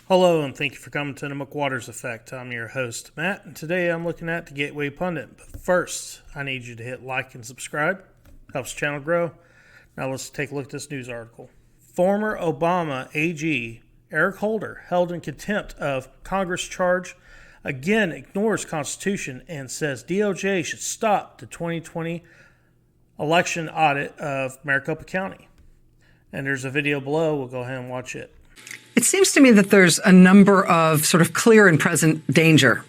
Hello, and thank you for coming to the McWaters Effect. I'm your host, Matt, and today I'm looking at the Gateway Pundit. But first, I need you to hit like and subscribe. Helps the channel grow. Now let's take a look at this news article. Former Obama AG Eric Holder, held in contempt of Congress charge, again ignores Constitution and says DOJ should stop the 2020 election audit of Maricopa County. And there's a video below. We'll go ahead and watch it. It seems to me that there's a number of sort of clear and present danger,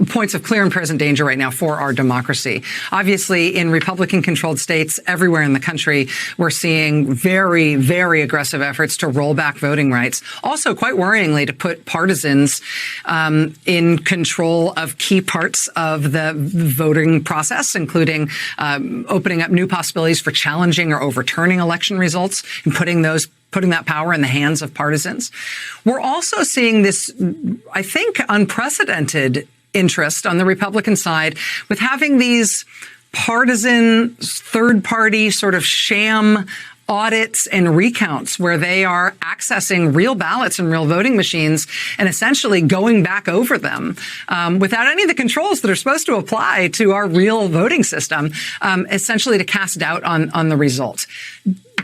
points of clear and present danger right now for our democracy. Obviously, in Republican-controlled states everywhere in the country, we're seeing very, very aggressive efforts to roll back voting rights. Also, quite worryingly, to put partisans in control of key parts of the voting process, including opening up new possibilities for challenging or overturning election results and putting that power in the hands of partisans. We're also seeing this, I think, unprecedented interest on the Republican side with having these partisan, third-party sort of sham audits and recounts where they are accessing real ballots and real voting machines and essentially going back over them without any of the controls that are supposed to apply to our real voting system, essentially to cast doubt on the results.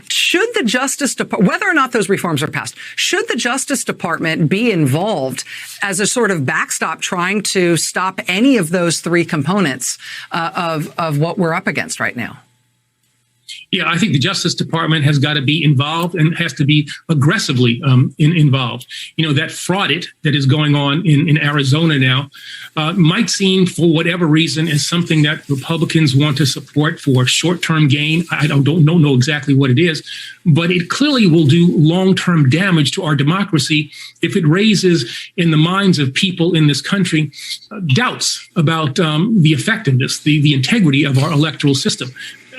Should the Justice Department, whether or not those reforms are passed, should the Justice Department be involved as a sort of backstop trying to stop any of those three components of what we're up against right now? Yeah, I think the Justice Department has got to be involved and has to be aggressively involved. You know, that fraudit that is going on in Arizona now might seem, for whatever reason, as something that Republicans want to support for short-term gain. I don't know exactly what it is, but it clearly will do long-term damage to our democracy if it raises in the minds of people in this country doubts about the effectiveness, the integrity of our electoral system.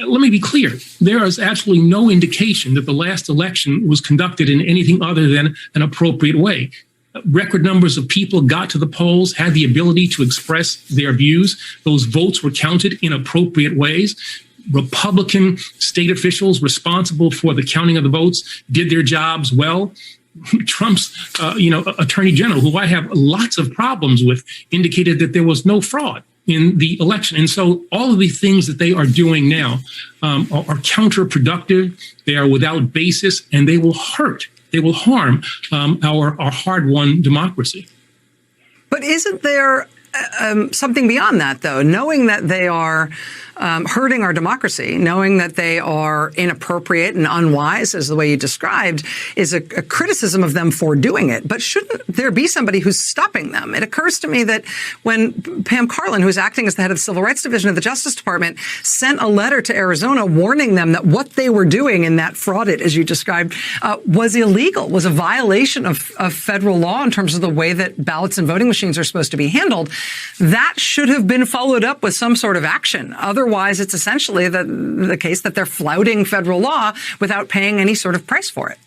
Let me be clear. There is absolutely no indication that the last election was conducted in anything other than an appropriate way. Record numbers of people got to the polls, had the ability to express their views. Those votes were counted in appropriate ways. Republican state officials responsible for the counting of the votes did their jobs well. Trump's, attorney general, who I have lots of problems with, indicated that there was no fraud in the election. And so all of the things that they are doing now are counterproductive. They are without basis, and they will hurt. They will harm our hard-won democracy. But isn't there something beyond that, though? Knowing that they are hurting our democracy, knowing that they are inappropriate and unwise, as the way you described, is a criticism of them for doing it. But shouldn't there be somebody who's stopping them? It occurs to me that when Pam Karlan, who is acting as the head of the Civil Rights Division of the Justice Department, sent a letter to Arizona warning them that what they were doing in that fraudit, as you described, was illegal, was a violation of federal law in terms of the way that ballots and voting machines are supposed to be handled, that should have been followed up with some sort of action. Otherwise, it's essentially the case that they're flouting federal law without paying any sort of price for it.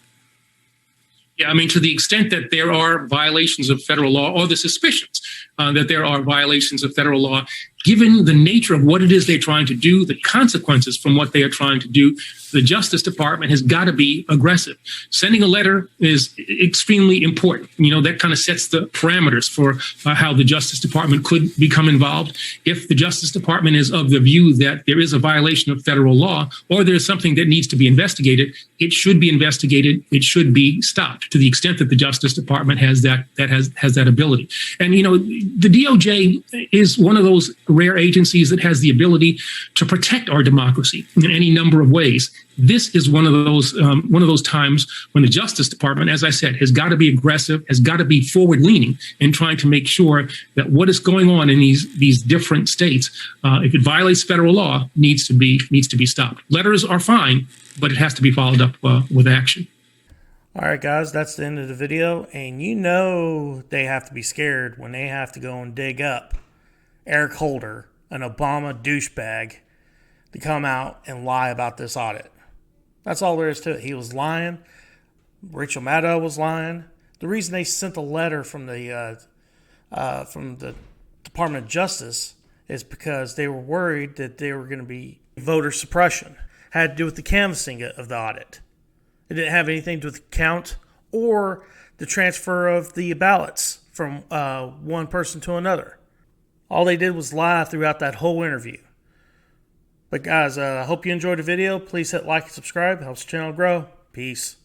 Yeah, I mean, to the extent that there are violations of federal law, or the suspicions that there are violations of federal law, given the nature of what it is they're trying to do, the consequences from what they are trying to do, the Justice Department has got to be aggressive. Sending a letter is extremely important. You know, that kind of sets the parameters for how the Justice Department could become involved. If the Justice Department is of the view that there is a violation of federal law, or there's something that needs to be investigated, it should be investigated. It should be stopped to the extent that the Justice Department has that ability. And, you know, the DOJ is one of those rare agencies that has the ability to protect our democracy in any number of ways. This is one of those times when the Justice Department, as I said, has got to be aggressive, has got to be forward-leaning in trying to make sure that what is going on in these different states, if it violates federal law, needs to be stopped. Letters are fine, but it has to be followed up with action. All right, guys, that's the end of the video. And you know they have to be scared when they have to go and dig up Eric Holder, an Obama douchebag, to come out and lie about this audit. That's all there is to it. He was lying. Rachel Maddow was lying. The reason they sent a letter from the Department of Justice is because they were worried that there were going to be voter suppression. Had to do with the canvassing of the audit. It didn't have anything to do with the count or the transfer of the ballots from one person to another. All they did was lie throughout that whole interview. But guys, I hope you enjoyed the video. Please hit like and subscribe. Helps the channel grow. Peace.